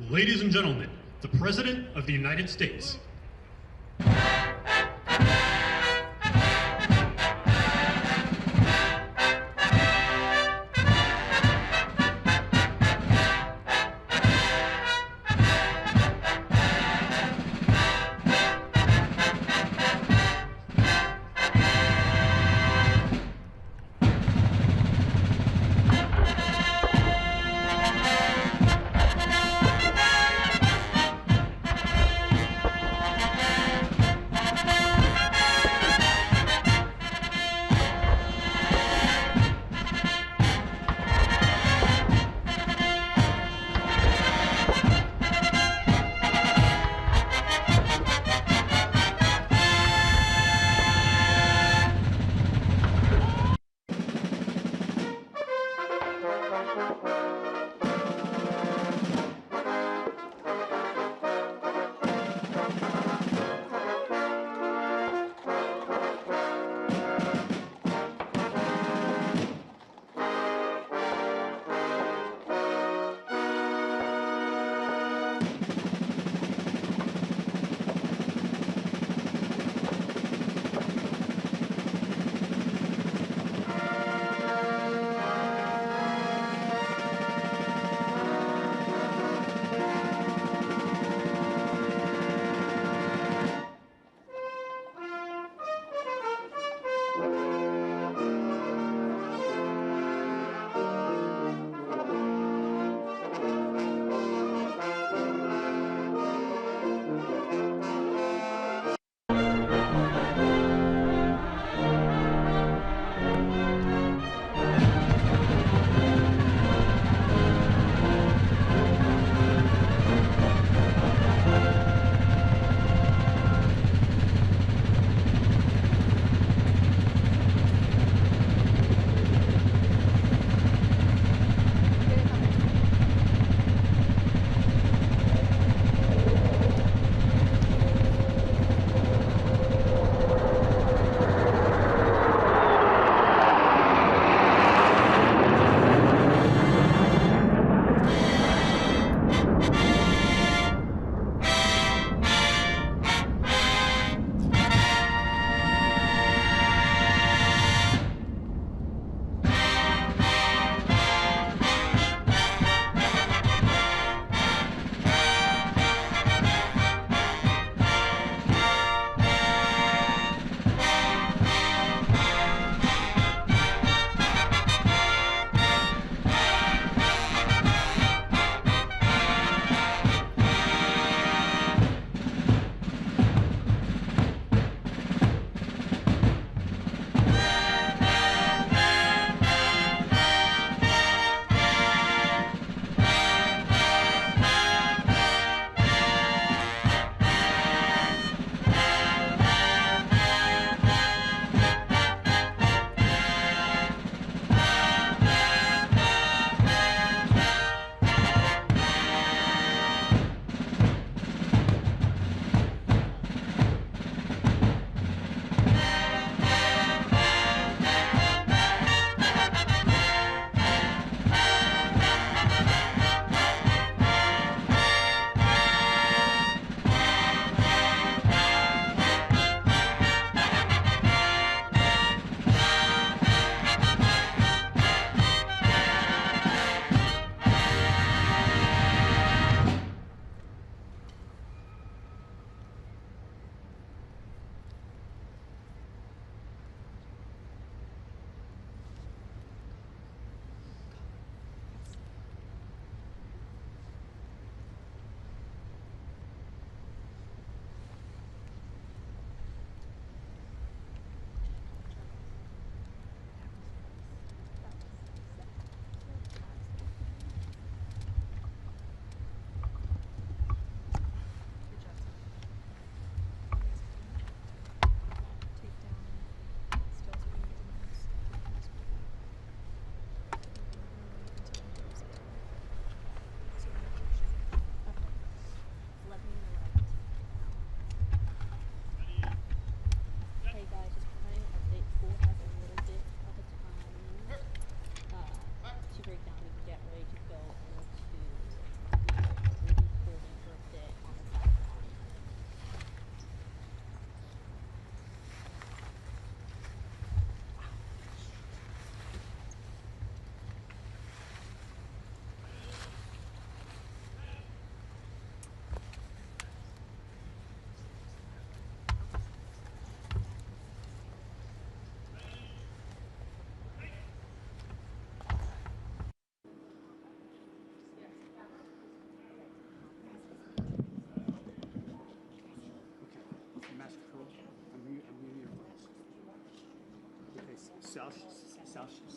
Ladies and gentlemen, the President of the United States.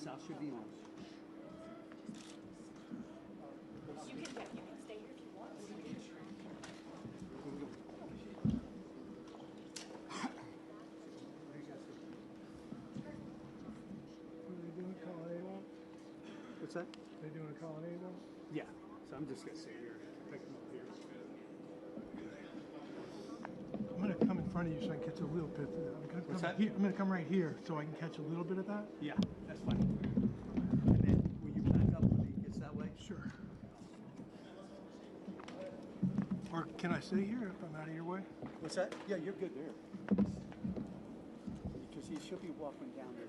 South should be on. You can stay here if you want. Are they doing colonnade one? What's that? They doing a colonnade one? Yeah. So I'm just gonna sit here, pick them up here. I'm gonna come in front of you so I can catch a little bit of that. What's that? I'm gonna come right here so I can catch a little bit of that. Yeah, that's fine. And then will you back up when he gets that way? Sure. Or can I sit here if I'm out of your way? What's that? Yeah, you're good there. Because he should be walking down there.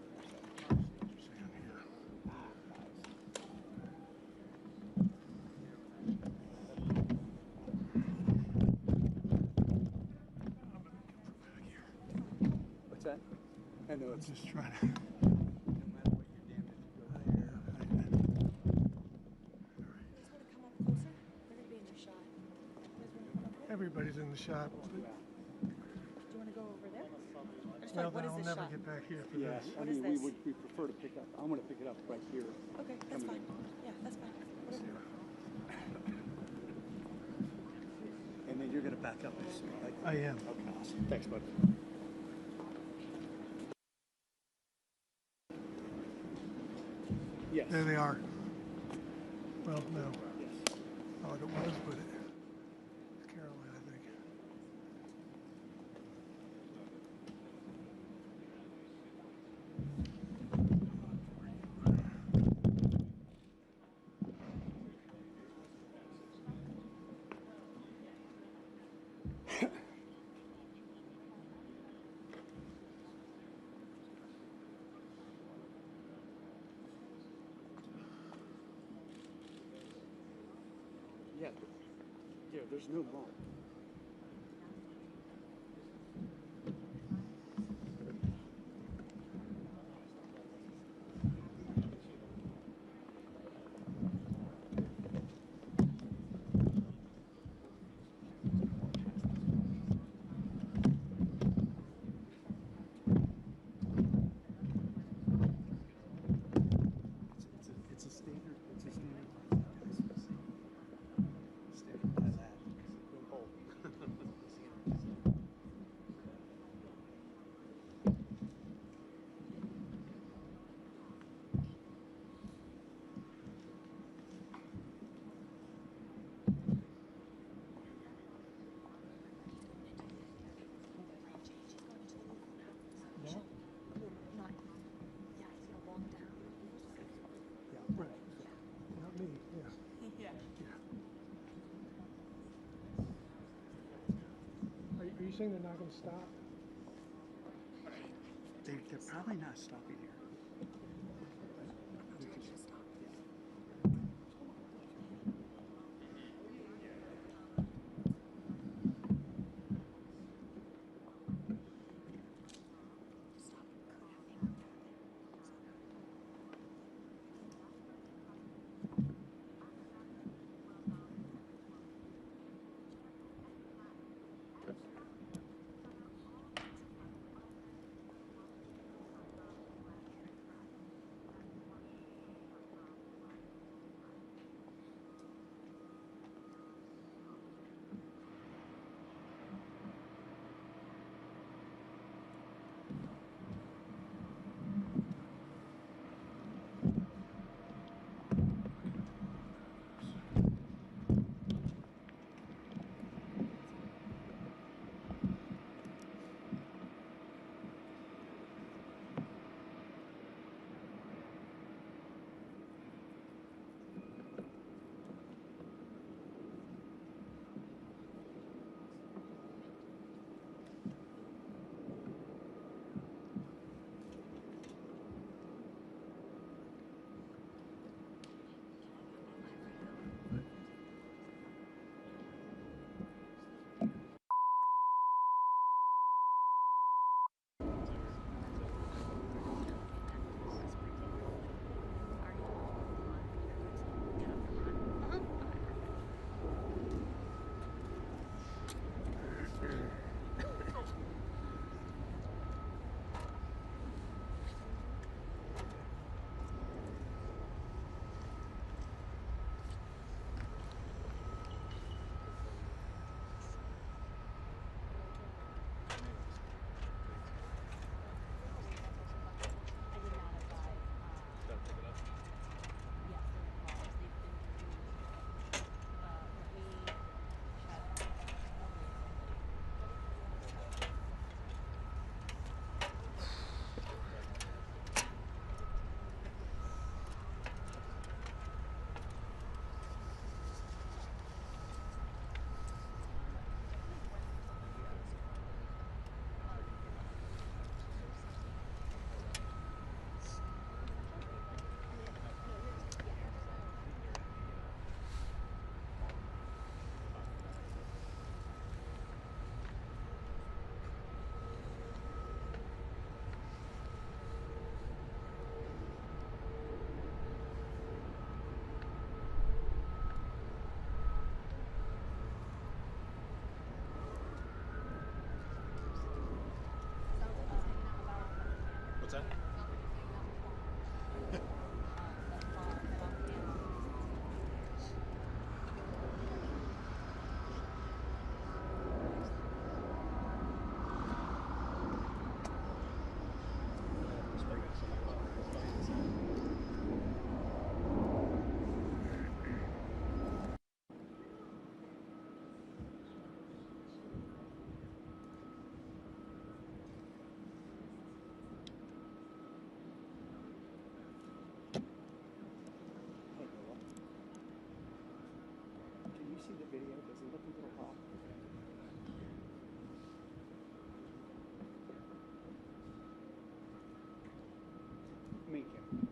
What's that? I know I'm it's just trying to. no matter what you're damaged, you go Yeah, You guys want to come up closer? They're going to be in your shot. You guys want to come up here? everybody's in the shot. Do you want to go over there? I just Well, thought, what then is I'll this never shot? get back here for Yeah, this. I What mean, is this? we prefer to pick up. I'm going to pick it up right here. Okay, that's Coming fine. Yeah, that's fine. Whatever. And then you're going to back up this, right? I am. Okay, awesome. Thanks, bud. Yes. There they are. Well, no. Yes. Oh, it was, but it's Caroline, I think. Yeah. Yeah, there's no mark. It's a standard. It's a standard. Standard by that. Don't hold. No? Not, yeah, he's going to walk down. Yeah. Right. Not me, yeah. Yeah. Yeah. Are you saying they're not going to stop? They're probably not stopping here. We can stop. see the video? Does it look a little off? Me too.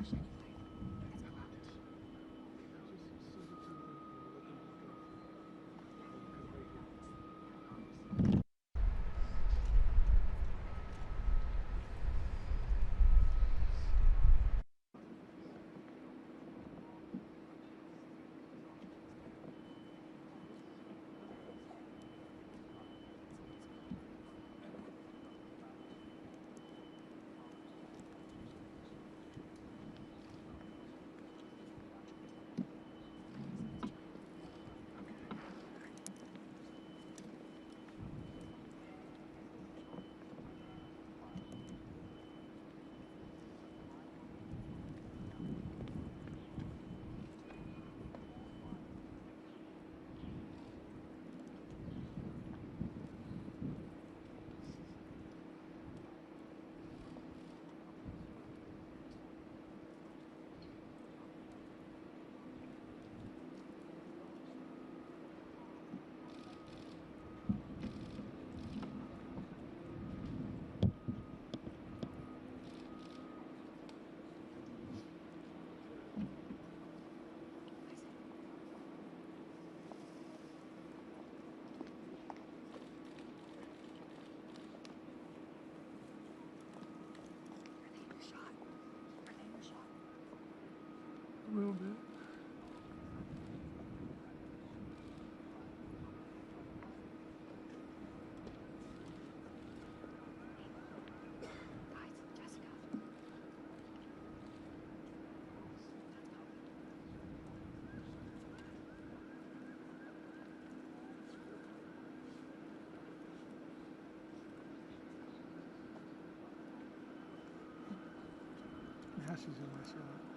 Okay. A little bit. Now she's in my shot.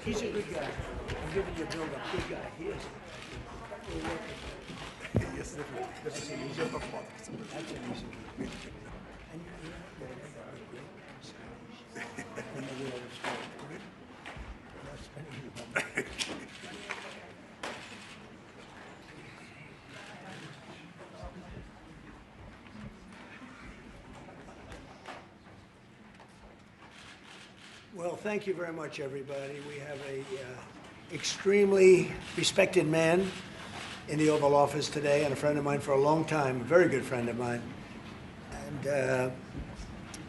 He's a good guy. I'm giving you a build-up. Good guy. He is. Yes, definitely. Good to see you. Your performance. That's an easy one. And you know, what I think are great personalities in the world of sport. Not spending any money. Well, thank you very much, everybody. We have a extremely respected man in the Oval Office today, and a friend of mine for a long time, a very good friend of mine. And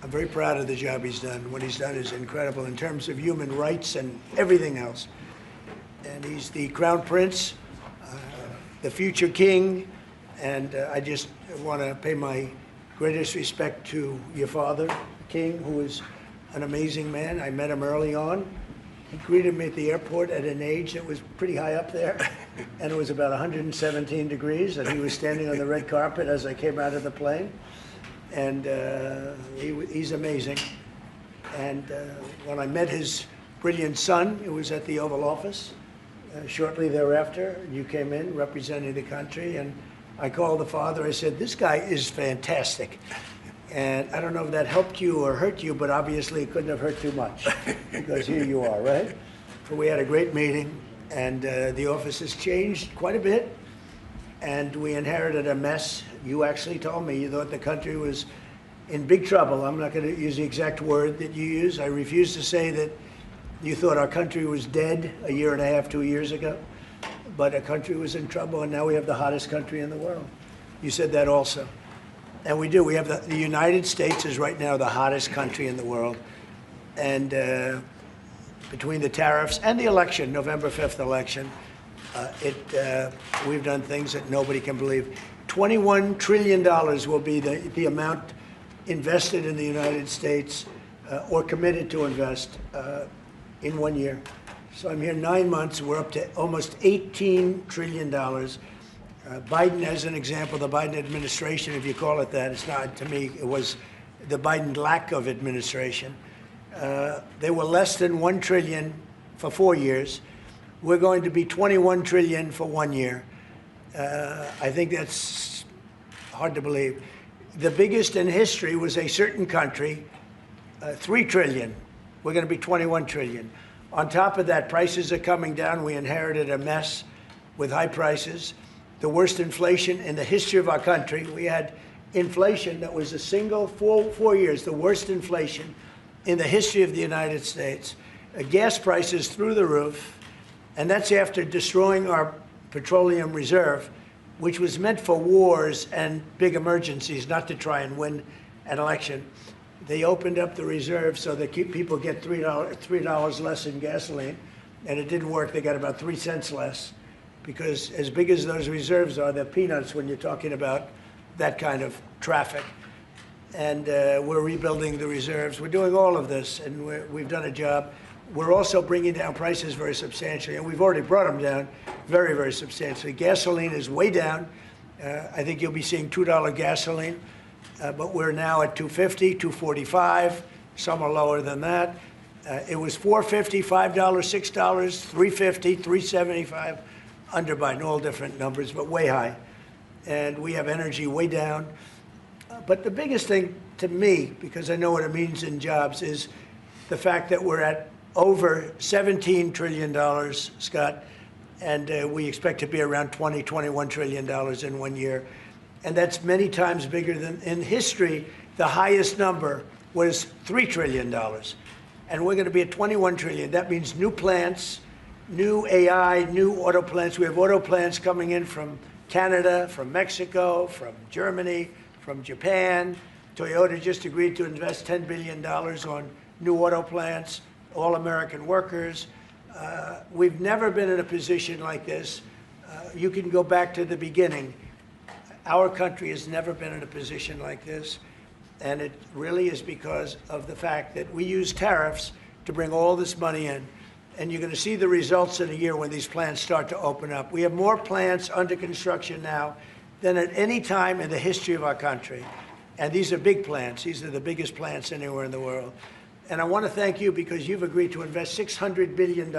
I'm very proud of the job he's done. What he's done is incredible in terms of human rights and everything else. And he's the Crown Prince, the future king, and I just want to pay my greatest respect to your father, the king, who is an amazing man. I met him early on. He greeted me at the airport at an age that was pretty high up there, and it was about 117 degrees, and he was standing on the red carpet as I came out of the plane. And he's amazing. And when I met his brilliant son, it was at the Oval Office. Shortly thereafter, you came in representing the country, and I called the father. I said, "This guy is fantastic." And I don't know if that helped you or hurt you, but obviously it couldn't have hurt too much, because here you are, right? So we had a great meeting, and the office has changed quite a bit, and we inherited a mess. You actually told me you thought the country was in big trouble. I'm not going to use the exact word that you use. I refuse to say that you thought our country was dead a year and a half, 2 years ago, but our country was in trouble, and now we have the hottest country in the world. You said that also. And we do. We have the United States is right now the hottest country in the world. And between the tariffs and the election, November 5th election, we've done things that nobody can believe. $21 trillion will be the amount invested in the United States or committed to invest in 1 year. So I'm here 9 months. We're up to almost $18 trillion. Biden, as an example, the Biden administration, if you call it that, it's not, to me, it was the Biden lack of administration. They were less than $1 trillion for 4 years. We're going to be $21 trillion for 1 year. I think that's hard to believe. The biggest in history was a certain country, $3 trillion. We're going to be $21 trillion. On top of that, prices are coming down. We inherited a mess with high prices. The worst inflation in the history of our country. We had inflation that was a single 4 years, the worst inflation in the history of the United States. Gas prices through the roof, and that's after destroying our petroleum reserve, which was meant for wars and big emergencies, not to try and win an election. They opened up the reserve so that people get $3 less in gasoline, and it didn't work. They got about 3 cents less. Because as big as those reserves are, they're peanuts when you're talking about that kind of traffic. And we're rebuilding the reserves. We're doing all of this, and we've done a job. We're also bringing down prices very substantially, and we've already brought them down very, very substantially. Gasoline is way down. I think you'll be seeing $2 gasoline, but we're now at $2.50, $2.45. Some are lower than that. It was $4.50, $5, $6, $3.50, $3.75. Under Biden, all different numbers, but way high. And we have energy way down. But the biggest thing to me, because I know what it means in jobs, is the fact that we're at over $17 trillion, Scott, and we expect to be around $21 trillion in 1 year. And that's many times bigger than in history. The highest number was $3 trillion. And we're going to be at $21 trillion. That means new plants, new AI, new auto plants. We have auto plants coming in from Canada, from Mexico, from Germany, from Japan. Toyota just agreed to invest $10 billion on new auto plants, all American workers. We've never been in a position like this. You can go back to the beginning. Our country has never been in a position like this. And it really is because of the fact that we use tariffs to bring all this money in. And you're going to see the results in a year when these plants start to open up. We have more plants under construction now than at any time in the history of our country. And these are big plants. These are the biggest plants anywhere in the world. And I want to thank you because you've agreed to invest $600 billion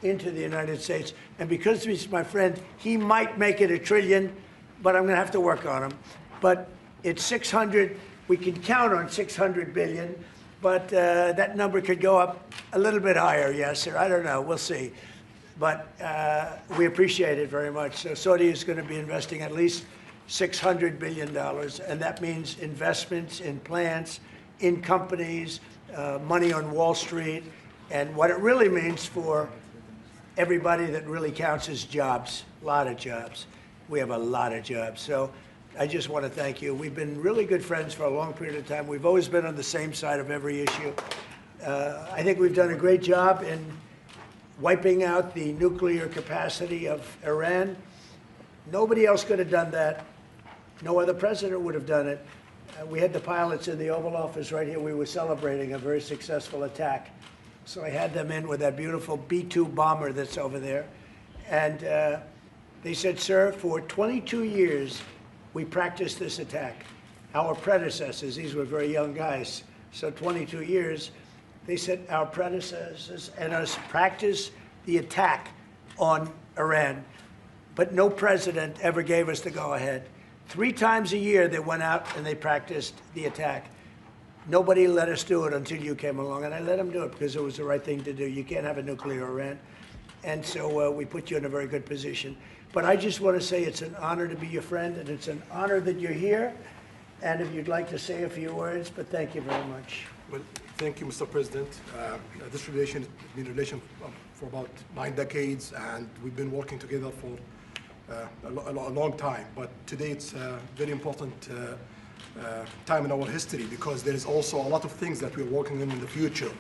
into the United States. And because he's my friend, he might make it $1 trillion, but I'm going to have to work on him. But it's 600. We can count on 600 billion, but that number could go up a little bit higher, yes, sir. I don't know. We'll see. But we appreciate it very much. So Saudi is going to be investing at least $600 billion, and that means investments in plants, in companies, money on Wall Street, and what it really means for everybody that really counts is jobs, a lot of jobs. We have a lot of jobs. So I just want to thank you. We've been really good friends for a long period of time. We've always been on the same side of every issue. I think we've done a great job in wiping out the nuclear capacity of Iran. Nobody else could have done that. No other president would have done it. We had the pilots in the Oval Office right here. We were celebrating a very successful attack. So I had them in with that beautiful B-2 bomber that's over there. And they said, sir, for 22 years, we practiced this attack. Our predecessors, these were very young guys, so 22 years, they said our predecessors and us practiced the attack on Iran, but no president ever gave us the go-ahead. 3 times a year they went out and they practiced the attack. Nobody let us do it until you came along, and I let them do it because it was the right thing to do. You can't have a nuclear Iran. And so we put you in a very good position. But I just want to say it's an honor to be your friend, and it's an honor that you're here. And if you'd like to say a few words, but thank you very much. Well, thank you, Mr. President. This relation has been a relation for about 9 decades, and we've been working together for a long time. But today it's a very important time in our history because there is also a lot of things that we're working on in the future.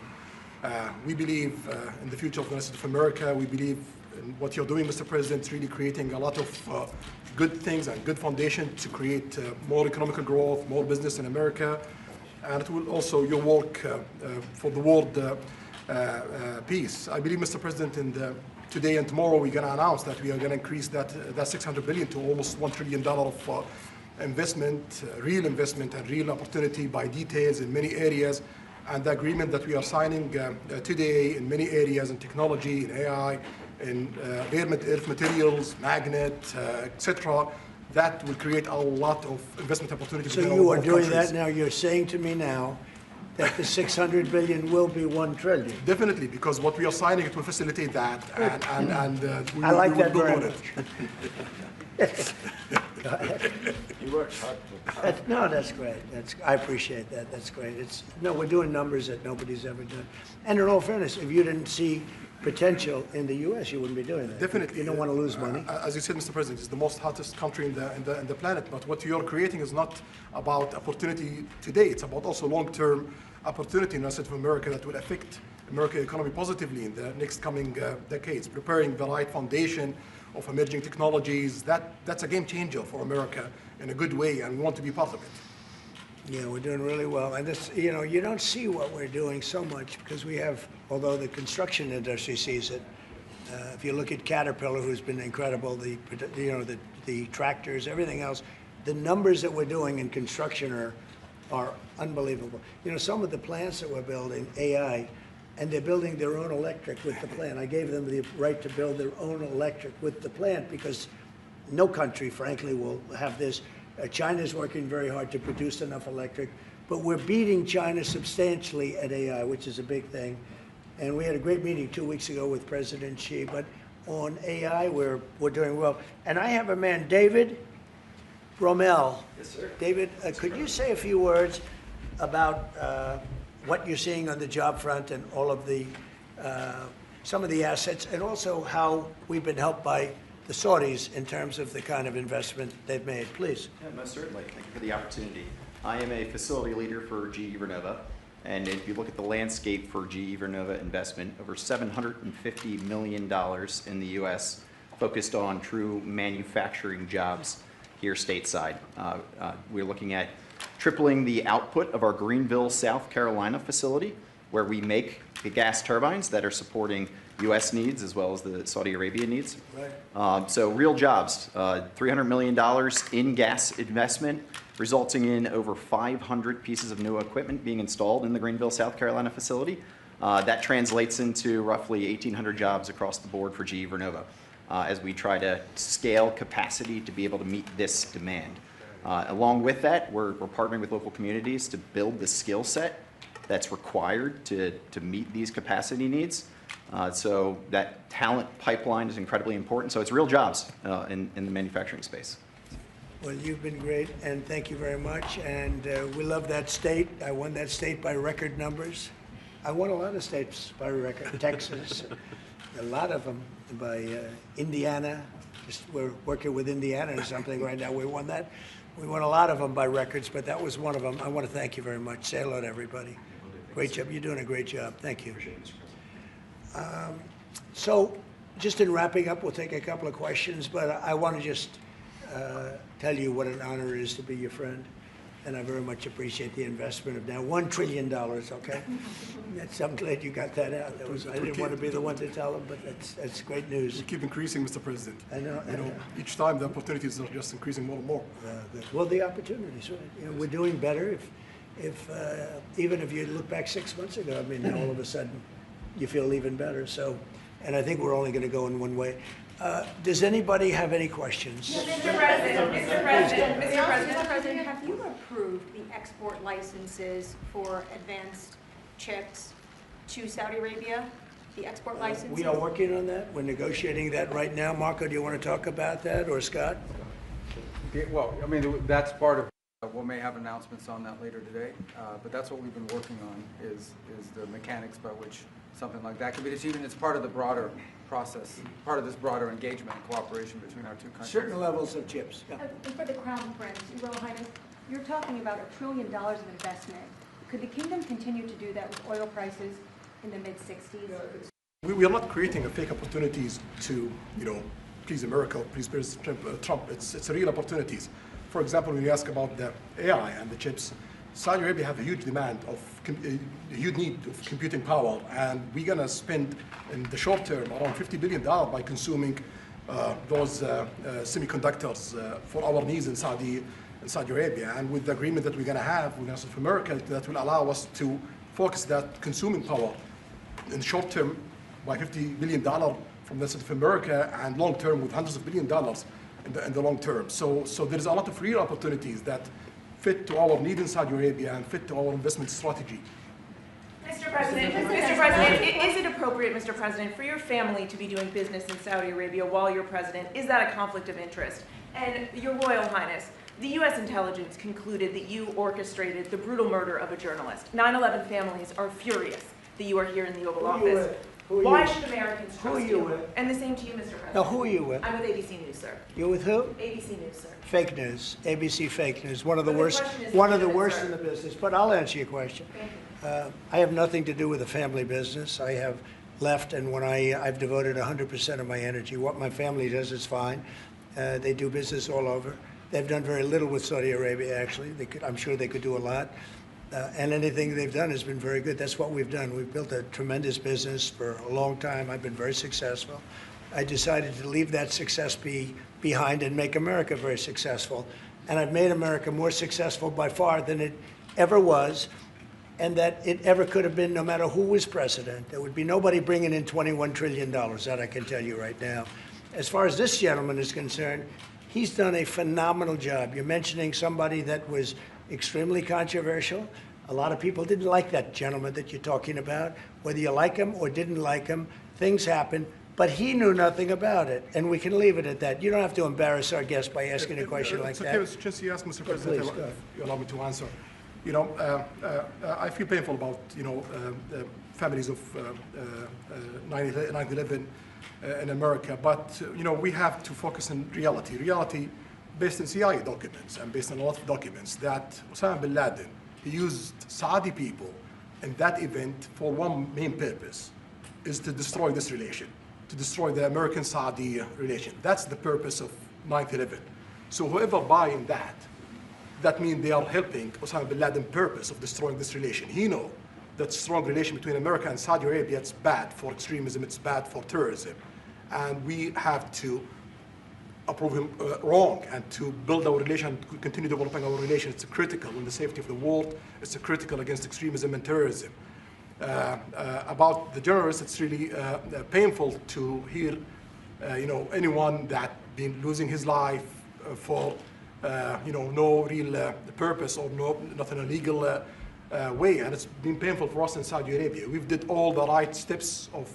We believe in the future of the United States of America. We believe in what you're doing, Mr. President, really creating a lot of good things and good foundation to create more economic growth, more business in America. And it will also your work for the world peace. I believe, Mr. President, today and tomorrow we're going to announce that we are going to increase that $600 billion to almost $1 trillion of investment, real investment and real opportunity by details in many areas. And the agreement that we are signing today in many areas in technology, in AI, in earth materials, magnet, etc., that will create a lot of investment opportunities. So you are doing that now. You're saying to me now that the $600 billion will be $1 trillion. Definitely, because what we are signing, it will facilitate that, and we I like will that build very on much. it. Go ahead. He works hard. No, that's great. I appreciate that. That's great. We're doing numbers that nobody's ever done. And in all fairness, if you didn't see potential in the U.S., you wouldn't be doing that. Definitely. You don't want to lose money. As you said, Mr. President, it's the most hottest country in the planet. But what you're creating is not about opportunity today. It's about also long-term opportunity in the United States of America that will affect American economy positively in the next coming decades, preparing the right foundation of emerging technologies. That's a game changer for America in a good way, and we want to be part of it. Yeah, we're doing really well. And this, you don't see what we're doing so much because we have, although the construction industry sees it. If you look at Caterpillar, who's been incredible, the tractors, everything else, the numbers that we're doing in construction are unbelievable. Some of the plants that we're building, AI, and they're building their own electric with the plant. I gave them the right to build their own electric with the plant because no country, frankly, will have this. China's working very hard to produce enough electric, but we're beating China substantially at AI, which is a big thing. And we had a great meeting 2 weeks ago with President Xi, but on AI, we're doing well. And I have a man, David Rommel. Yes, sir. David, could you say a few words about what you're seeing on the job front and all of the, some of the assets, and also how we've been helped by the Saudis in terms of the kind of investment they've made, please. Yeah, most certainly. Thank you for the opportunity. I am a facility leader for GE Vernova, and if you look at the landscape for GE Vernova investment, over $750 million in the U.S. focused on true manufacturing jobs here stateside. We're looking at tripling the output of our Greenville, South Carolina facility, where we make the gas turbines that are supporting U.S. needs as well as the Saudi Arabia needs. Right. So real jobs, $300 million in gas investment, resulting in over 500 pieces of new equipment being installed in the Greenville, South Carolina facility. That translates into roughly 1,800 jobs across the board for GE Vernova as we try to scale capacity to be able to meet this demand. Along with that, we're partnering with local communities to build the skill set that's required to meet these capacity needs. So that talent pipeline is incredibly important. So it's real jobs in the manufacturing space. Well, you've been great, and thank you very much. And we love that state. I won that state by record numbers. I won a lot of states by record. Texas, a lot of them by Indiana. We're working with Indiana or something right now. We won that. We won a lot of them by records, but that was one of them. I want to thank you very much. Say hello to everybody. Great job. You're doing a great job. Thank you. So just in wrapping up, we'll take a couple of questions, but I want to just tell you what an honor it is to be your friend. And I very much appreciate the investment of now $1 trillion, okay? I'm glad you got that out. I didn't want to be the one to tell them, but that's great news. We keep increasing, Mr. President. I know. Each time the opportunities are just increasing more and more. Well, the opportunities, right? You know, we're doing better. Even if you look back 6 months ago, I mean, all of a sudden you feel even better. So, and I think we're only going to go in one way. Does anybody have any questions? Mr. President, have you approved the export licenses for advanced chips to Saudi Arabia? The export licenses? We are working on that. We're negotiating that right now. Marco, do you want to talk about that, or Scott? Yeah, well, I mean, that's part of, we may have announcements on that later today, but that's what we've been working on is the mechanics by which something like that could be achieved, and it's part of the broader process, part of this broader engagement and cooperation between our two countries. Certain levels of chips. Yeah. And for the Crown Prince, Your Royal Highness, you're talking about $1 trillion of investment. Could the kingdom continue to do that with oil prices in the mid-60s? We are not creating a fake opportunities to, please America, please President Trump. It's real opportunities. For example, when you ask about the AI and the chips, Saudi Arabia have a huge demand a huge need of computing power, and we're gonna spend in the short term around $50 billion by consuming those semiconductors for our needs in Saudi Arabia. And with the agreement that we're gonna have with South America, that will allow us to focus that consuming power in the short term by $50 billion from the South America, and long term with hundreds of billions of dollars in the long term. So there's a lot of real opportunities that fit to our need in Saudi Arabia and fit to our investment strategy. Mr. President, is it appropriate, Mr. President, for your family to be doing business in Saudi Arabia while you're president? Is that a conflict of interest? And Your Royal Highness, the U.S. intelligence concluded that you orchestrated the brutal murder of a journalist. 9/11 families are furious that you are here in the Oval Office. Why should Americans trust you? And the same to you, Mr. President. Now, who are you with? I'm with ABC News, sir. You're with who? ABC News, sir. Fake news, ABC fake news, one of the But the worst, question is one of the legitimate, worst sir. in the business. But I'll answer your question. Thank you. I have nothing to do with the family business. I have left, and when I've devoted 100% of my energy. What my family does is fine. They do business all over. They've done very little with Saudi Arabia, actually. I'm sure they could do a lot. And anything they've done has been very good. That's what we've done. We've built a tremendous business for a long time. I've been very successful. I decided to leave that success behind and make America very successful. And I've made America more successful by far than it ever was, and that it ever could have been, no matter who was president. There would be nobody bringing in $21 trillion, that I can tell you right now. As far as this gentleman is concerned, he's done a phenomenal job. You're mentioning somebody that was extremely controversial. A lot of people didn't like that gentleman that you're talking about. Whether you like him or didn't like him, things happen. But he knew nothing about it, and we can leave it at that. You don't have to embarrass our guest by asking a question like that. Okay, since you asked, Mr. President, please, go. you allow me to answer. I feel painful about families of 9/11 in America, but we have to focus on reality. Reality based on CIA documents and based on a lot of documents that Osama bin Laden, he used Saudi people in that event for one main purpose, is to destroy this relation, to destroy the American-Saudi relation. That's the purpose of 9/11. So whoever buying that means they are helping Osama bin Laden's purpose of destroying this relation. He knows that strong relation between America and Saudi Arabia, it's bad for extremism, it's bad for terrorism. And we have to approve him wrong and to build our relation, continue developing our relation. It's critical in the safety of the world. It's critical against extremism and terrorism. About the journalists, it's really painful to hear, anyone that been losing his life for, no real purpose or not in a legal way. And it's been painful for us in Saudi Arabia. We've did all the right steps of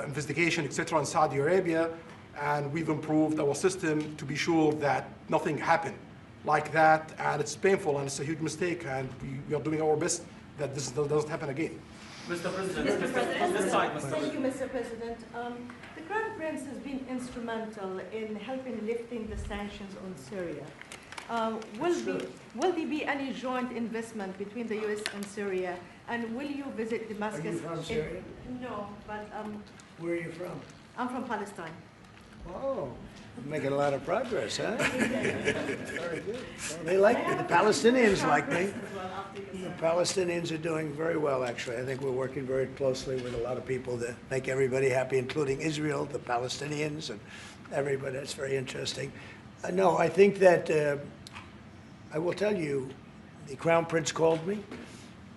investigation, etc. in Saudi Arabia, and we've improved our system to be sure that nothing happened like that, and it's painful and it's a huge mistake, and we are doing our best that this doesn't happen again. Mr. President, Thank you, Mr. President. The Crown Prince has been instrumental in helping lifting the sanctions on Syria. Will there be any joint investment between the U.S. and Syria? And will you visit Damascus? Are you from Syria? No, but Where are you from? I'm from Palestine. Oh, you're making a lot of progress, huh? Very good. Well, they like me. The Palestinians like me. The Palestinians are doing very well, actually. I think we're working very closely with a lot of people to make everybody happy, including Israel, the Palestinians, and everybody. That's very interesting. No, I think that I will tell you, the Crown Prince called me,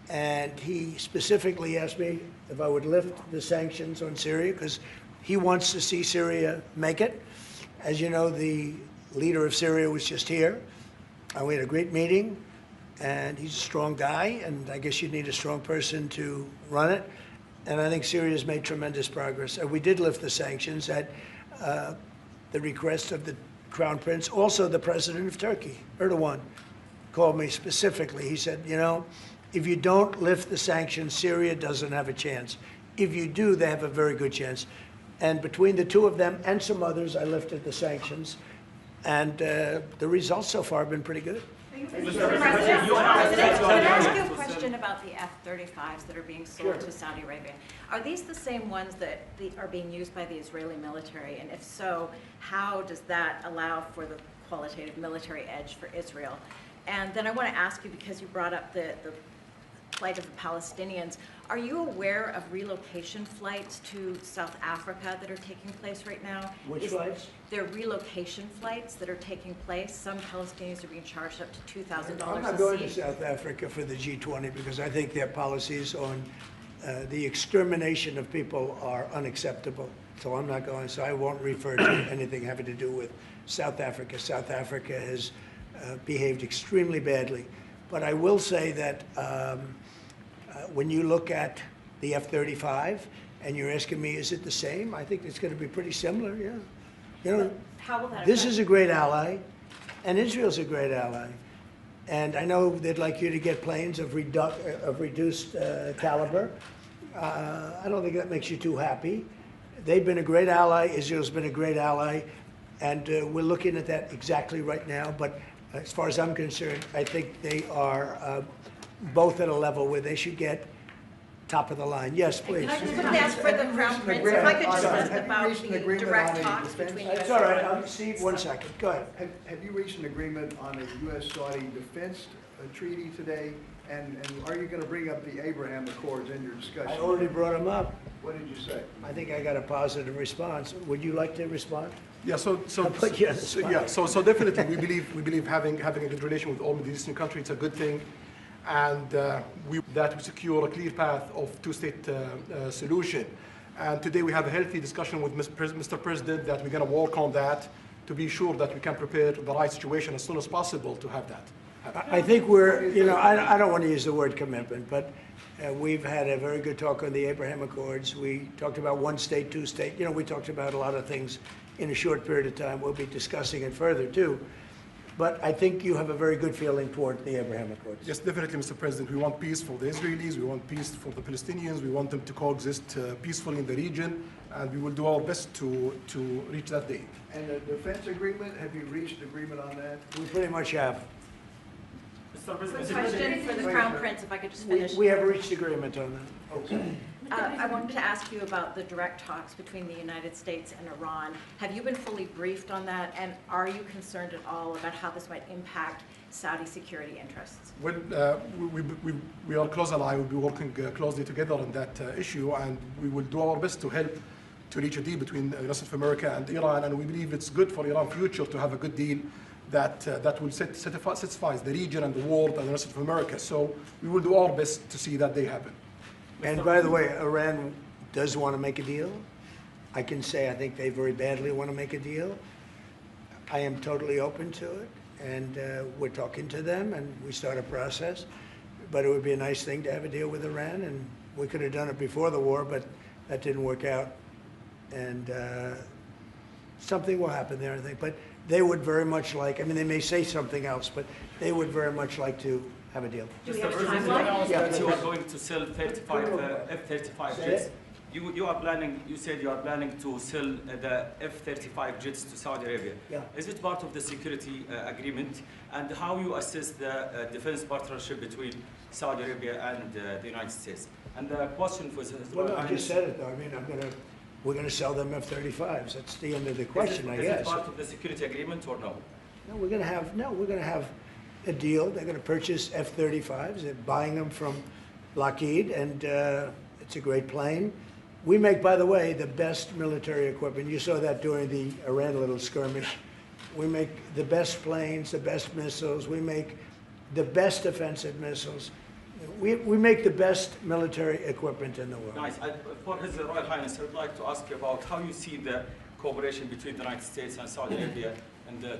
and he specifically asked me if I would lift the sanctions on Syria, because he wants to see Syria make it. As you know, the leader of Syria was just here, and we had a great meeting, and he's a strong guy, and I guess you need a strong person to run it. And I think Syria's made tremendous progress. And we did lift the sanctions at the request of the Crown Prince. Also, the president of Turkey, Erdogan, called me specifically. He said, if you don't lift the sanctions, Syria doesn't have a chance. If you do, they have a very good chance. And between the two of them and some others, I lifted the sanctions. And the results so far have been pretty good. Mr. President, can I ask you a question about the F-35s that are being sold to Saudi Arabia? Are these the same ones that are being used by the Israeli military? And if so, how does that allow for the qualitative military edge for Israel? And then I want to ask you, because you brought up the plight of the Palestinians, are you aware of relocation flights to South Africa that are taking place right now? Which flights? There are relocation flights that are taking place. Some Palestinians are being charged up to $2,000 a seat. I'm not going to South Africa for the G20 because I think their policies on the extermination of people are unacceptable. So I'm not going, so I won't refer to anything having to do with South Africa. South Africa has behaved extremely badly. But I will say that when you look at the F-35 and you're asking me, is it the same? I think it's going to be pretty similar, yeah. How will that This affect? is a great ally, and Israel's a great ally. And I know they'd like you to get planes of reduced caliber. I don't think that makes you too happy. They've been a great ally. Israel's been a great ally. And we're looking at that exactly right now. But as far as I'm concerned, I think they are both at a level where they should get top of the line. Yes, please. Can I just quickly ask for the Crown Prince, if I could just ask about the direct talks between U.S. It's all right. Steve, 1 second. Go ahead. Have you reached an agreement on a U.S.-Saudi defense treaty today? And are you going to bring up the Abraham Accords in your discussion? I already brought them up. What did you say? I think I got a positive response. Would you like to respond? Yeah, so put you on the spot. yeah, so definitely we believe having a good relation with all Middle Eastern countries, it's a good thing, and that we secure a clear path of two-state solution. And today we have a healthy discussion with Mr. President that we're going to work on that to be sure that we can prepare the right situation as soon as possible to have that happen. I think we're, I don't want to use the word commitment, but we've had a very good talk on the Abraham Accords. We talked about one state, two state. We talked about a lot of things in a short period of time. We'll be discussing it further, too. But I think you have a very good feeling toward the Abraham Accords. Yes, definitely, Mr. President. We want peace for the Israelis. We want peace for the Palestinians. We want them to coexist peacefully in the region. And we will do our best to reach that day. And the defense agreement, have you reached agreement on that? We pretty much have. Question for the Crown Prince, if I could just finish. We have reached agreement on that. Okay. I wanted to ask you about the direct talks between the United States and Iran. Have you been fully briefed on that, and are you concerned at all about how this might impact Saudi security interests? Well, we are close ally. We'll be working closely together on that issue, and we will do our best to help to reach a deal between the United States of America and Iran. And we believe it's good for Iran's future to have a good deal that will satisfy the region and the world and the rest of America. So we will do our best to see that they happen. And by the way, Iran does want to make a deal. I can say I think they very badly want to make a deal. I am totally open to it, and we're talking to them, and we start a process. But it would be a nice thing to have a deal with Iran, and we could have done it before the war, but that didn't work out. And something will happen there, I think. But they would very much like, I mean, they may say something else, but they would very much like to have a deal. Do we have a President timeline? announced Yeah, that you are please. going to sell 35 F-35 Say jets. it. You are planning. You said you are planning to sell the F-35 jets to Saudi Arabia. Yeah. Is it part of the security agreement? And how you assess the defense partnership between Saudi Arabia and the United States? And the question for Well, no, I just said it, though. I mean, we're going to sell them F-35s. That's the end of the question, I guess. Is it part of the security agreement or no? No, we're going to have a deal. They're going to purchase F-35s. They're buying them from Lockheed, and it's a great plane. We make, by the way, the best military equipment. You saw that during the Iran little skirmish. We make the best planes, the best missiles. We make the best offensive missiles. We make the best military equipment in the world. Nice. For His Royal Highness, I would like to ask you about how you see the cooperation between the United States and Saudi Arabia in the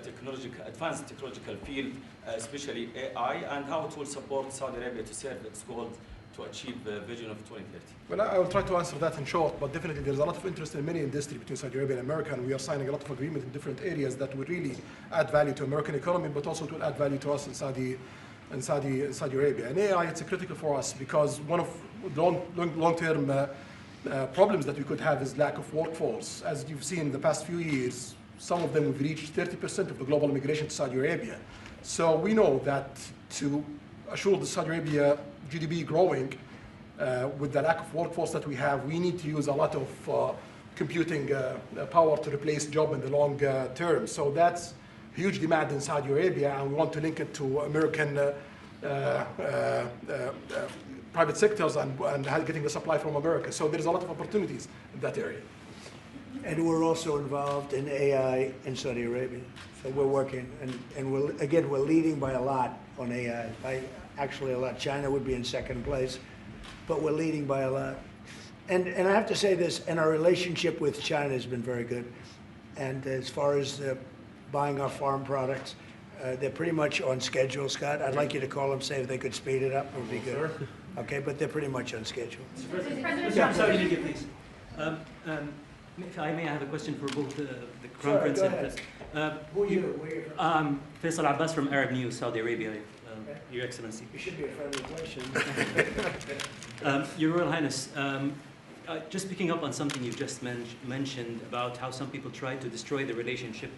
advanced technological field, especially AI, and how it will support Saudi Arabia to serve its goal to achieve the vision of 2030. Well, I will try to answer that in short, but definitely there's a lot of interest in many industries between Saudi Arabia and America, and we are signing a lot of agreements in different areas that will really add value to American economy, but also to add value to us in Saudi Arabia. And AI, it's critical for us because one of the long-term problems that we could have is lack of workforce. As you've seen in the past few years, some of them have reached 30% of the global immigration to Saudi Arabia. So we know that to assure the Saudi Arabia GDP growing with the lack of workforce that we have, we need to use a lot of computing power to replace job in the long term. So that's huge demand in Saudi Arabia, and we want to link it to American private sectors and getting the supply from America. So there's a lot of opportunities in that area. And we're also involved in AI in Saudi Arabia. So we're working, and we're leading by a lot on AI. Actually a lot. China would be in second place, but we're leading by a lot. And I have to say this, and our relationship with China has been very good. And as far as buying our farm products, they're pretty much on schedule, Scott. I'd like you to call them, say if they could speed it up, it would be good. Okay, but they're pretty much on schedule. Saudi Arabia, please. If I may, I have a question for both the Crown Prince and Who are you? Where are you from? Faisal Abbas from Arab News, Saudi Arabia, Your Excellency. It should be a friendly question. Your Royal Highness, just picking up on something you just mentioned about how some people try to destroy the relationship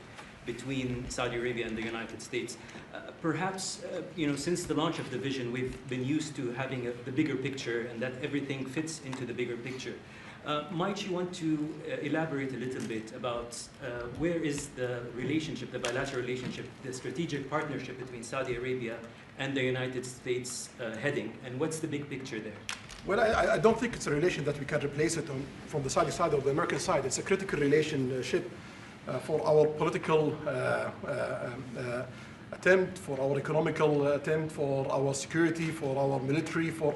between Saudi Arabia and the United States. Perhaps, since the launch of the vision, we've been used to having the bigger picture and that everything fits into the bigger picture. Might you want to elaborate a little bit about where is the relationship, the bilateral relationship, the strategic partnership between Saudi Arabia and the United States heading, and what's the big picture there? Well, I don't think it's a relation that we can replace it from the Saudi side or the American side. It's a critical relationship for our political attempt, for our economical attempt, for our security, for our military, for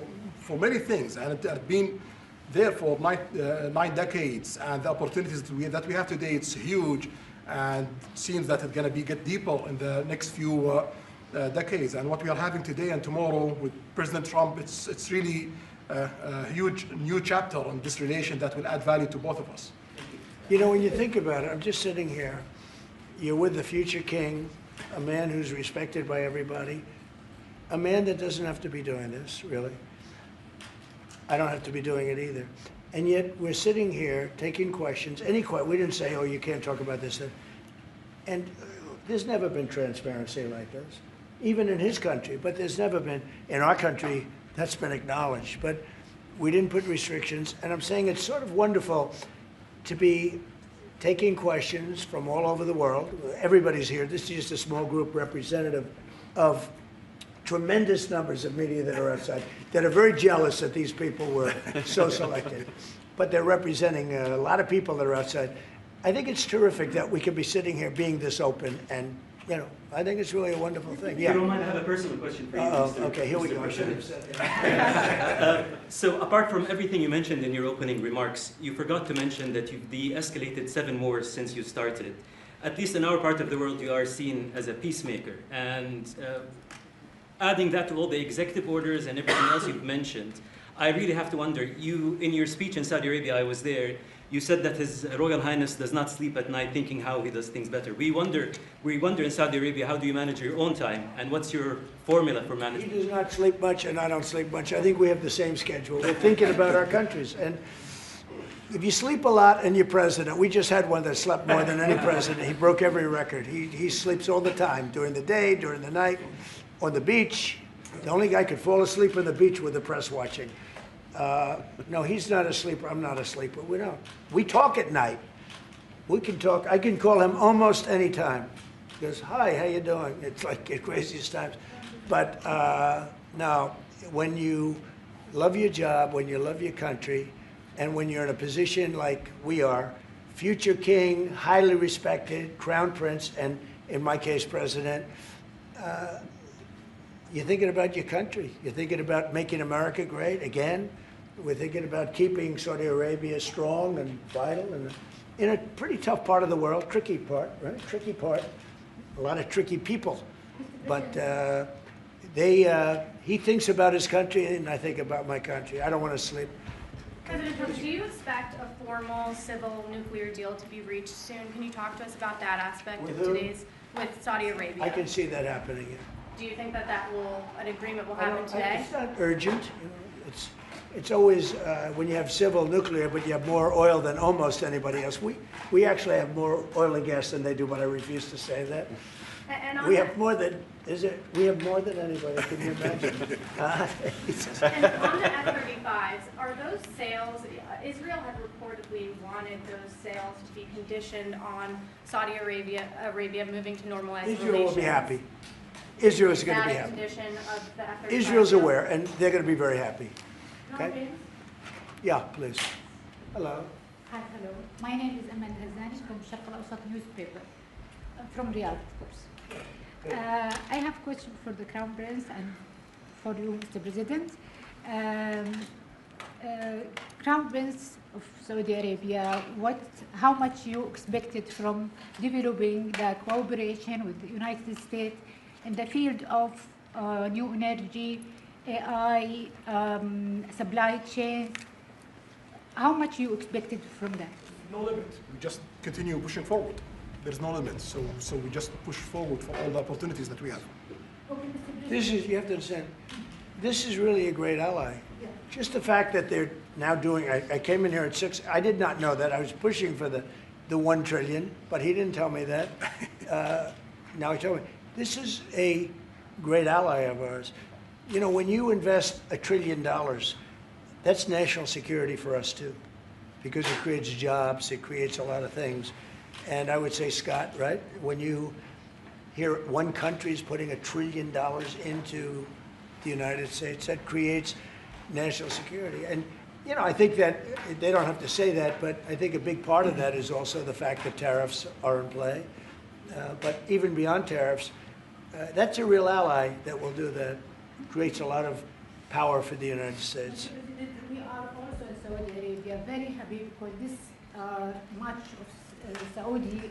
many things. And it has been there for 9 decades, and the opportunities that we have today, it's huge, and it seems that it's going to get deeper in the next few decades. And what we are having today and tomorrow with President Trump, it's really a huge new chapter on this relation that will add value to both of us. When you think about it, I'm just sitting here. You're with the future king, a man who's respected by everybody, a man that doesn't have to be doing this, really. I don't have to be doing it either. And yet we're sitting here taking questions, we didn't say, oh, you can't talk about this. And there's never been transparency like this, even in his country, but there's never been, in our country, that's been acknowledged. But We didn't put restrictions, and I'm saying it's sort of wonderful to be taking questions from all over the world. Everybody's here. This is just a small group representative of tremendous numbers of media that are outside, that are very jealous that these people were so selected. But they're representing a lot of people that are outside. I think it's terrific that we can be sitting here being this open, and, you know, I think it's really a wonderful thing. If you don't mind, I have a personal question for you, Mr. Okay, here we Mr. go. I should have President. said that. So apart from everything you mentioned in your opening remarks, you forgot to mention that you've de-escalated 7 wars since you started. At least in our part of the world, you are seen as a peacemaker. And adding that to all the executive orders and everything else you've mentioned, I really have to wonder, in your speech in Saudi Arabia, I was there, you said that His Royal Highness does not sleep at night thinking how he does things better. We wonder in Saudi Arabia, how do you manage your own time, and what's your formula for management? He does not sleep much, and I don't sleep much. I think we have the same schedule. We're thinking about our countries. And if you sleep a lot and you're president, we just had one that slept more than any president. He broke every record. He sleeps all the time, during the day, during the night, on the beach. The only guy could fall asleep on the beach with the press watching. No, he's not a sleeper. I'm not a sleeper. We don't. We talk at night. We can talk. I can call him almost any time. He goes, "Hi, how you doing?" It's like at craziest times. But no, when you love your job, when you love your country, and when you're in a position like we are, future king, highly respected, crown prince, and in my case, president, you're thinking about your country. You're thinking about making America great again. We're thinking about keeping Saudi Arabia strong and vital, and in a pretty tough part of the world, tricky part, right? Tricky part, a lot of tricky people. But he thinks about his country, and I think about my country. I don't want to sleep. President Trump, do you expect a formal civil nuclear deal to be reached soon? Can you talk to us about that aspect With of who? with Saudi Arabia? I can see that happening. Do you think that an agreement will happen today? It's not urgent. You know, it's always when you have civil nuclear, but you have more oil than almost anybody else. We actually have more oil and gas than they do, but I refuse to say that. We have more than we have more than anybody. Can you imagine? And on the F-35s, are those sales? Israel had reportedly wanted those sales to be conditioned on Saudi Arabia moving to normalized relations. Israel will be happy. Israel is going to be happy. Condition of the F-35 Israel's deal? aware, and they're going to be very happy. Okay? Yeah, please. Hello. Hi, hello. My name is Amal Hazani from Sharq al-Awsat newspaper, from Riyadh, of course. I have a question for the Crown Prince and for you, Mr. President. Crown Prince of Saudi Arabia, how much you expected from developing the cooperation with the United States in the field of new energy, AI, supply chain? How much you expected from that? No limit. We just continue pushing forward. There's no limit. So we just push forward for all the opportunities that we have. You have to understand, this is really a great ally. Just the fact that they're now doing, I came in here at 6, I did not know that. I was pushing for the 1 trillion, but he didn't tell me that. Now he told me. This is a great ally of ours. You know, when you invest $1 trillion, that's national security for us too, because it creates jobs, it creates a lot of things. And I would say, Scott, right, when you hear one country is putting $1 trillion into the United States, that creates national security. And, you know, I think that they don't have to say that, but I think a big part of that is also the fact that tariffs are in play. But even beyond tariffs, that's a real ally that will do that. Creates a lot of power for the United States. We are also in Saudi Arabia very happy because this much of Saudi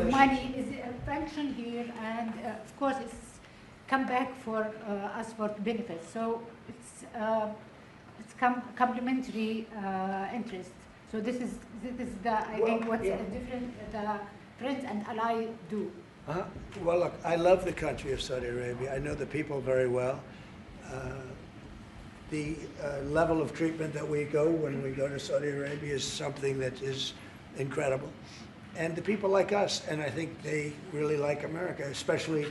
money is functioned here, and of course it's come back for us for benefits. So it's complementary interest. So this is the I think what's different the friends and ally do. Well, look, I love the country of Saudi Arabia. I know the people very well. The level of treatment that we go when we go to Saudi Arabia is something that is incredible. And the people like us, and I think they really like America, especially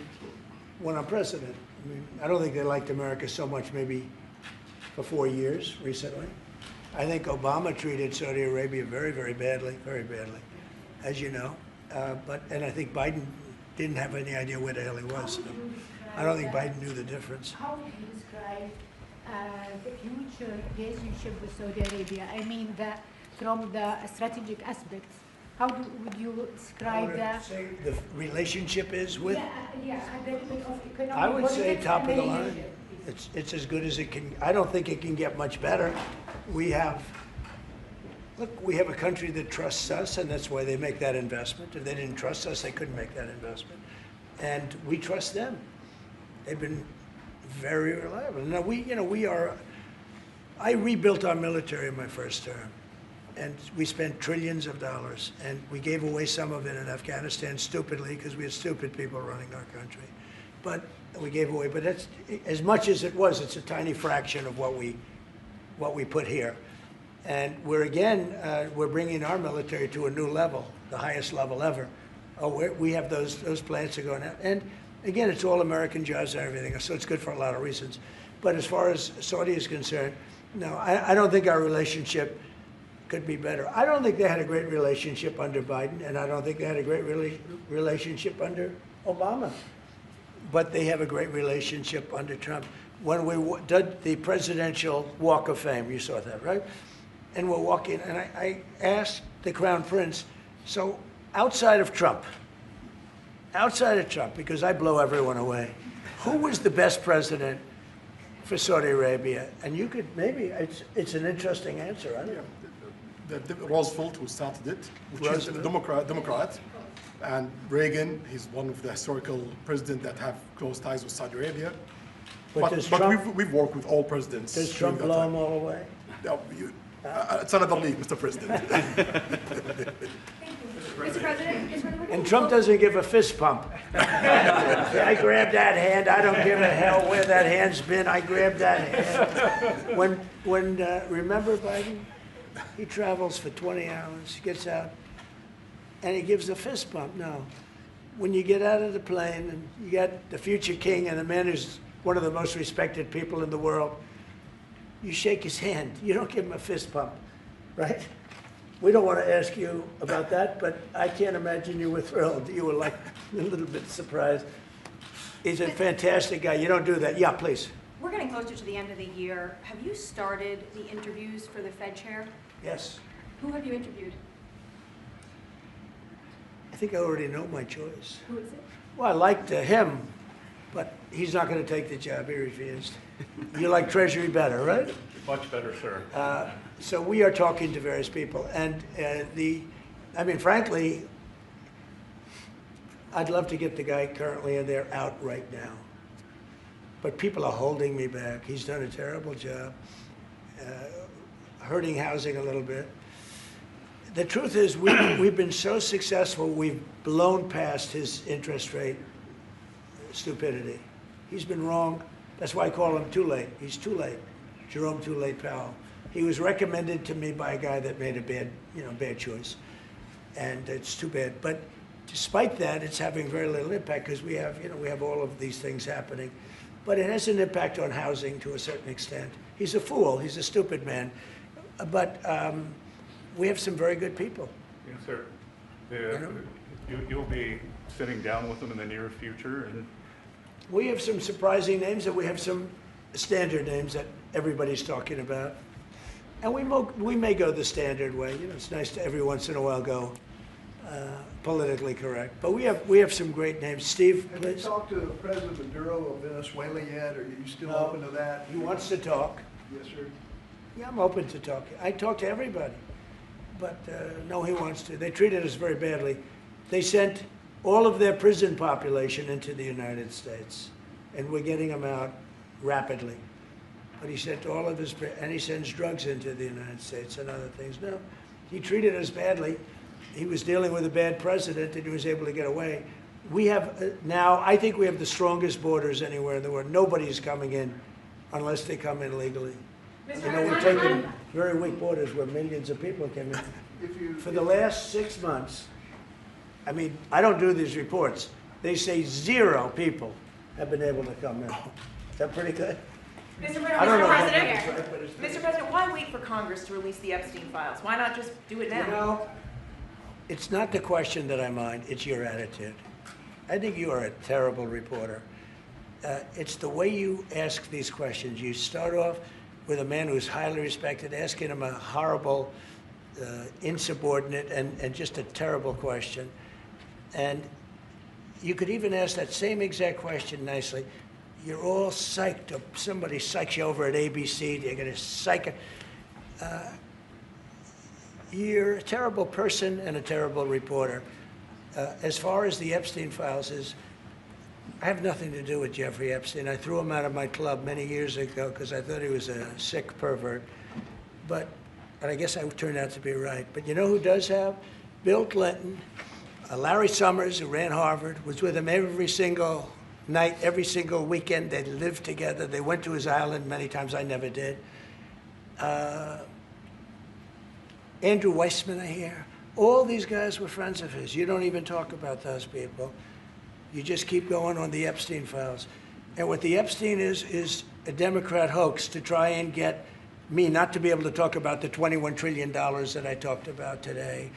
when I'm president. I mean, I don't think they liked America so much maybe for 4 years recently. I think Obama treated Saudi Arabia very, very badly, as you know. And I think Biden didn't have any idea where the hell he was. I don't think Biden knew the difference. How would you describe the future relationship with Saudi Arabia? I mean, from the strategic aspects. How would you describe that? Say the relationship is with? Yeah, of economic. I would say politics top of the and line. relationship. It's as good as it can. I don't think it can get much better. We have a country that trusts us, and that's why they make that investment. If they didn't trust us, they couldn't make that investment. And we trust them. They've been very reliable. Now I rebuilt our military in my first term, and we spent trillions of dollars, and we gave away some of it in Afghanistan stupidly because we had stupid people running our country. But we gave away, but that's as much as it was. It's a tiny fraction of what we put here, and we're bringing our military to a new level, the highest level ever. We have those plants are going out, and again, it's all American jobs and everything, so it's good for a lot of reasons. But as far as Saudi is concerned, no, I don't think our relationship could be better. I don't think they had a great relationship under Biden, and I don't think they had a great relationship under Obama. But they have a great relationship under Trump. When we did the presidential Walk of Fame, you saw that, right? And we're walking, and I asked the Crown Prince, so outside of Trump, because I blow everyone away, who was the best president for Saudi Arabia? And you could, maybe, it's an interesting answer, I don't know. Roosevelt, who started it, which is a Democrat. And Reagan, he's one of the historical presidents that have close ties with Saudi Arabia. But we've worked with all presidents. Does Trump blow them all away? No, it's another league, Mr. President. Mr. President? And Trump doesn't give a fist pump. I grabbed that hand. I don't give a hell where that hand's been. I grabbed that hand. Remember Biden? He travels for 20 hours, gets out, and he gives a fist bump. No. When you get out of the plane and you got the future king and the man who's one of the most respected people in the world, you shake his hand. You don't give him a fist bump, right? We don't want to ask you about that, but I can't imagine you were thrilled. You were like a little bit surprised. He's a fantastic guy. You don't do that. Yeah, please. We're getting closer to the end of the year. Have you started the interviews for the Fed chair? Yes. Who have you interviewed? I think I already know my choice. Who is it? Well, I liked him, but he's not going to take the job. He refused. You like Treasury better, right? Much better, sir. So we are talking to various people. And frankly, I'd love to get the guy currently in there out right now. But people are holding me back. He's done a terrible job, hurting housing a little bit. The truth is, we've been so successful, we've blown past his interest rate stupidity. He's been wrong. That's why I call him too late. He's too late. Jerome Too Late Powell. He was recommended to me by a guy that made a bad choice. And it's too bad. But despite that, it's having very little impact because we have all of these things happening. But it has an impact on housing to a certain extent. He's a fool. He's a stupid man. But we have some very good people. Yes, sir. You'll be sitting down with them in the near future. And we have some surprising names, and we have some standard names that everybody's talking about. And we may go the standard way. It's nice to every once in a while go politically correct. But we have some great names. Steve, please. Have you talked to President Maduro of Venezuela yet? Are you still open to that? He wants to talk. Yes, sir. Yeah, I'm open to talk. I talk to everybody. But no, he wants to. They treated us very badly. They sent all of their prison population into the United States, and we're getting them out rapidly. But he sent all of his, and he sends drugs into the United States and other things. No, he treated us badly. He was dealing with a bad president, and he was able to get away. We have now, I think we have the strongest borders anywhere in the world. Nobody's coming in unless they come in legally. We've taken very weak borders where millions of people came in. For the last 6 months, I don't do these reports. They say 0 people have been able to come in. Is that pretty good? Mr. President, Congress to release the Epstein files? Why not just do it now? You know, it's not the question that I mind, it's your attitude. I think you are a terrible reporter. It's the way you ask these questions. You start off with a man who's highly respected, asking him a horrible, insubordinate, and just a terrible question. And you could even ask that same exact question nicely. You're all psyched up. Somebody psychs you over at ABC. They're going to psych it. You're a terrible person and a terrible reporter. As far as the Epstein files is, I have nothing to do with Jeffrey Epstein. I threw him out of my club many years ago because I thought he was a sick pervert. But I guess I turned out to be right. But you know who does have? Bill Clinton, Larry Summers, who ran Harvard, was with him every single night, every single weekend. They lived together. They went to his island many times. I never did. Andrew Weissman, I hear. All these guys were friends of his. You don't even talk about those people. You just keep going on the Epstein files. And what the Epstein is a Democrat hoax to try and get me not to be able to talk about the $21 trillion that I talked about today.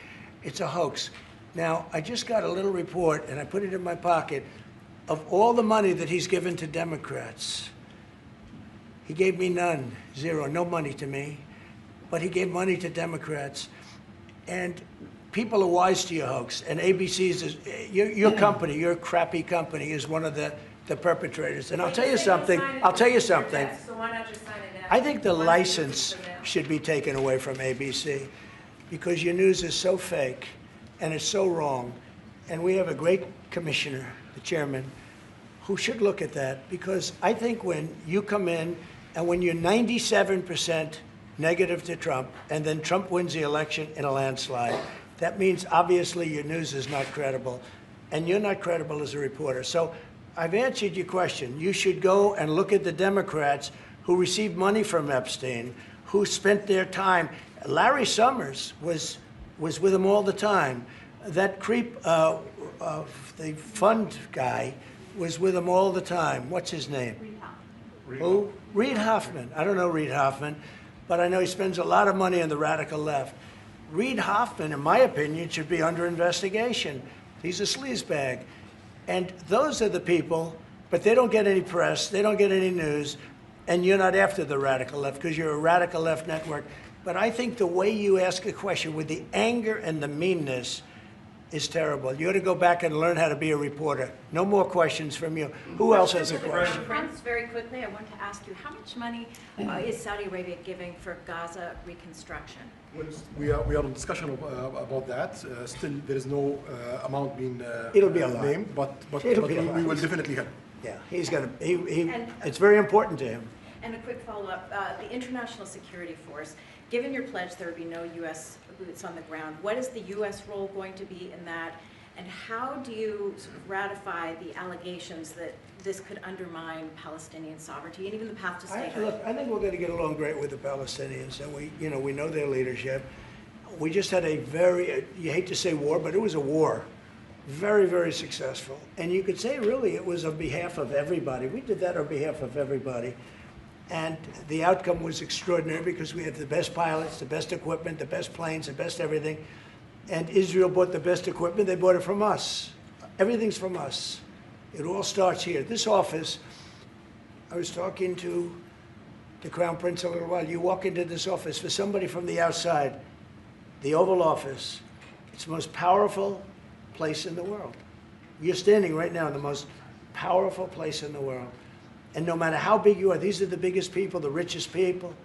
It's a hoax. Now, I just got a little report, and I put it in my pocket, of all the money that he's given to Democrats. He gave me none, zero, no money to me. But he gave money to Democrats. And people are wise to your hoax. And ABC's, your company, your crappy company, is one of the perpetrators. And I'll tell you something. So why not just sign it now? I think the license should be taken away from ABC because your news is so fake and it's so wrong. And we have a great commissioner, the chairman, who should look at that because I think when you come in and when you're 97% negative to Trump, and then Trump wins the election in a landslide, that means obviously your news is not credible, and you're not credible as a reporter. So I've answered your question. You should go and look at the Democrats who received money from Epstein, who spent their time. Larry Summers was with him all the time. That creep of the fund guy was with him all the time. What's his name? Who? Reid Hoffman. I don't know Reid Hoffman, but I know he spends a lot of money on the radical left. Reid Hoffman, in my opinion, should be under investigation. He's a sleazebag. And those are the people, but they don't get any press, they don't get any news, and you're not after the radical left because you're a radical left network. But I think the way you ask a question with the anger and the meanness is terrible. You ought to go back and learn how to be a reporter. No more questions from you. Who else has a question? Prince, very quickly, I want to ask you, how much money is Saudi Arabia giving for Gaza reconstruction? We are in discussion about that. Still, there is no amount being It'll be a lot. named, but we will definitely help. Yeah, he's going to, it's very important to him. And a quick follow-up, the International Security Force, given your pledge there would be no U.S. boots on the ground, what is the U.S. role going to be in that? And how do you sort of ratify the allegations that this could undermine Palestinian sovereignty and even the path to statehood? Look, I think we're going to get along great with the Palestinians, and we know their leadership. We just had a very, you hate to say war, but it was a war. Very, very successful. And you could say really it was on behalf of everybody. We did that on behalf of everybody. And the outcome was extraordinary because we had the best pilots, the best equipment, the best planes, the best everything. And Israel bought the best equipment. They bought it from us. Everything's from us. It all starts here. This office, I was talking to the Crown Prince a little while. You walk into this office, for somebody from the outside, the Oval Office, it's the most powerful place in the world. You're standing right now in the most powerful place in the world. And no matter how big you are, these are the biggest people, the richest people.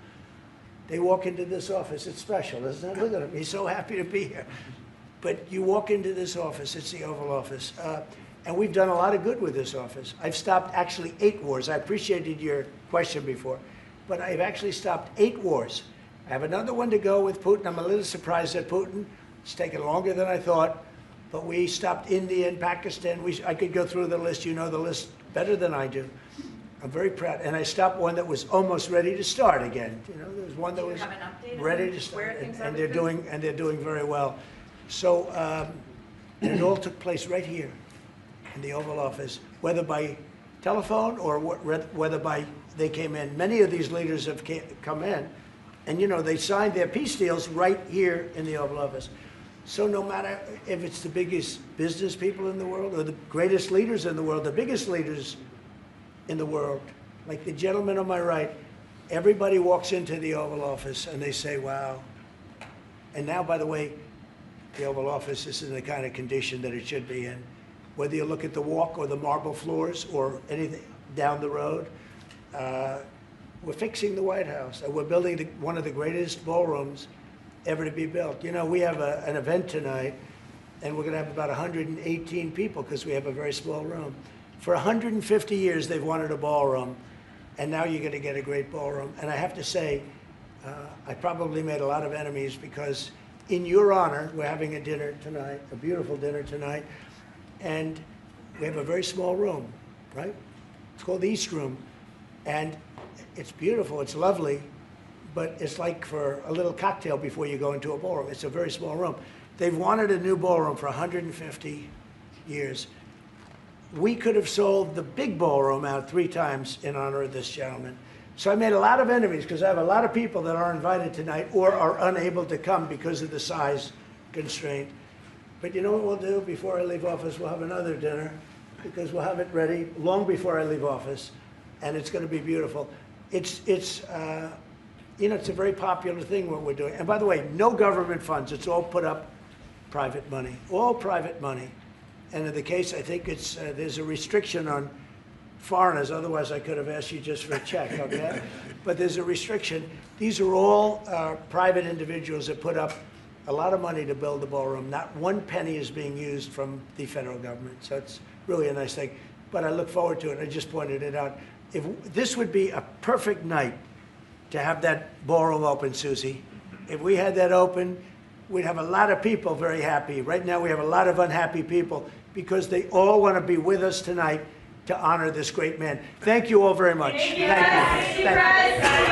They walk into this office. It's special, isn't it? Look at him. He's so happy to be here. But you walk into this office. It's the Oval Office. And we've done a lot of good with this office. I've stopped actually 8 wars. I appreciated your question before. But I've actually stopped 8 wars. I have another one to go with Putin. I'm a little surprised at Putin. It's taken longer than I thought. But we stopped India and Pakistan. I could go through the list. You know the list better than I do. I'm very proud. And I stopped one that was almost ready to start again. You know, there was one that was ready to start. And they're doing very well. So and it all took place right here in the Oval Office, whether by telephone or whether by they came in. Many of these leaders have come in, And, you know, they signed their peace deals right here in the Oval Office. So no matter if it's the biggest business people in the world or the greatest leaders in the world, the biggest leaders in the world, like the gentleman on my right, everybody walks into the Oval Office and they say, wow. And now, by the way, the Oval Office is in the kind of condition that it should be in. Whether you look at the walk or the marble floors or anything down the road, we're fixing the White House. And we're building one of the greatest ballrooms ever to be built. You know, we have an event tonight, and we're going to have about 118 people because we have a very small room. For 150 years, they've wanted a ballroom, and now you're going to get a great ballroom. And I have to say, I probably made a lot of enemies because in your honor, we're having a dinner tonight, a beautiful dinner tonight, and we have a very small room, right? It's called the East Room, and it's beautiful, it's lovely, but it's like for a little cocktail before you go into a ballroom. It's a very small room. They've wanted a new ballroom for 150 years. We could have sold the big ballroom out 3 times in honor of this gentleman. So I made a lot of enemies because I have a lot of people that are invited tonight or are unable to come because of the size constraint. But you know what we'll do before I leave office? We'll have another dinner because we'll have it ready long before I leave office, and it's going to be beautiful. You know, it's a very popular thing what we're doing. And by the way, no government funds. It's all put up private money, all private money. And in the case, I think it's there's a restriction on foreigners. Otherwise, I could have asked you just for a check, okay? But there's a restriction. These are all private individuals that put up a lot of money to build the ballroom. Not one penny is being used from the federal government. So it's really a nice thing. But I look forward to it. I just pointed it out. If this would be a perfect night to have that ballroom open, Susie. If we had that open, we'd have a lot of people very happy. Right now we have a lot of unhappy people because they all want to be with us tonight to honor this great man. Thank you all very much. Thank you. Thank you.